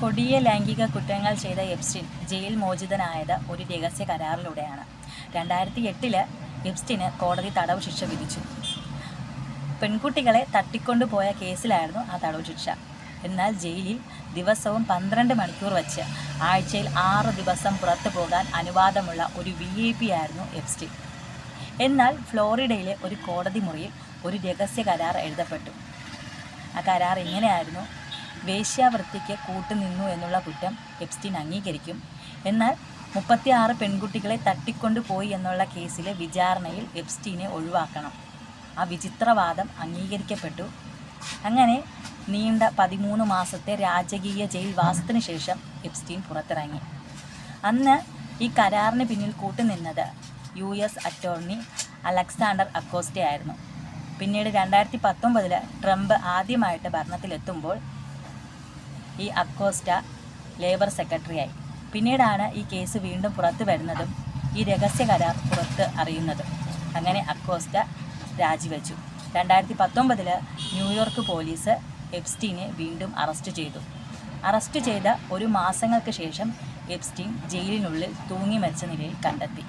കൊടിയ ലൈംഗിക കുറ്റങ്ങൾ ചെയ്ത എപ്സ്റ്റീൻ ജയിൽ മോചിതനായത് ഒരു രഹസ്യ കരാറിലൂടെയാണ്. 2008 എപ്സ്റ്റീന് കോടതി തടവ് ശിക്ഷ വിധിച്ചു. പെൺകുട്ടികളെ തട്ടിക്കൊണ്ടുപോയ കേസിലായിരുന്നു ആ തടവ് ശിക്ഷ. എന്നാൽ ജയിലിൽ ദിവസവും 12 മണിക്കൂർ വച്ച് ആഴ്ചയിൽ 6 ദിവസം പുറത്തു പോകാൻ അനുവാദമുള്ള ഒരു VIP ആയിരുന്നു എപ്സ്റ്റീൻ. എന്നാൽ ഫ്ലോറിഡയിലെ ഒരു കോടതി മുറിയിൽ ഒരു രഹസ്യ കരാർ എഴുതപ്പെട്ടു. ആ കരാർ ഇങ്ങനെയായിരുന്നു: വേശ്യാവൃത്തിക്ക് കൂട്ടുനിന്നു എന്നുള്ള കുറ്റം എപ്സ്റ്റീൻ അംഗീകരിക്കും. എന്നാൽ 36 പെൺകുട്ടികളെ തട്ടിക്കൊണ്ടുപോയി എന്നുള്ള കേസിലെ വിചാരണയിൽ എപ്സ്റ്റീനെ ഒഴിവാക്കണം. ആ വിചിത്രവാദം അംഗീകരിക്കപ്പെട്ടു. അങ്ങനെ നീണ്ട 13 മാസത്തെ രാജകീയ ജയിൽവാസത്തിന് ശേഷം എപ്സ്റ്റീൻ പുറത്തിറങ്ങി. അന്ന് ഈ കരാറിന് പിന്നിൽ കൂട്ടുനിന്നത് US അറ്റോർണി അലക്സാണ്ടർ അക്കോസ്റ്റയായിരുന്നു. പിന്നീട് 2019 ട്രംപ് ആദ്യമായിട്ട് ഭരണത്തിലെത്തുമ്പോൾ ഈ അക്കോസ്റ്റ ലേബർ സെക്രട്ടറിയായി. പിന്നീടാണ് ഈ കേസ് വീണ്ടും പുറത്തു വരുന്നതും ഈ രഹസ്യ കരാർ പുറത്ത് അറിയുന്നതും. അങ്ങനെ അക്കോസ്റ്റ രാജിവെച്ചു. 2019 ന്യൂയോർക്ക് പോലീസ് എപ്സ്റ്റീനെ വീണ്ടും അറസ്റ്റ് ചെയ്തു. അറസ്റ്റ് ചെയ്ത 1 മാസങ്ങൾക്ക് ശേഷം എപ്സ്റ്റീൻ ജയിലിനുള്ളിൽ തൂങ്ങി മരിച്ച നിലയിൽ കണ്ടെത്തി.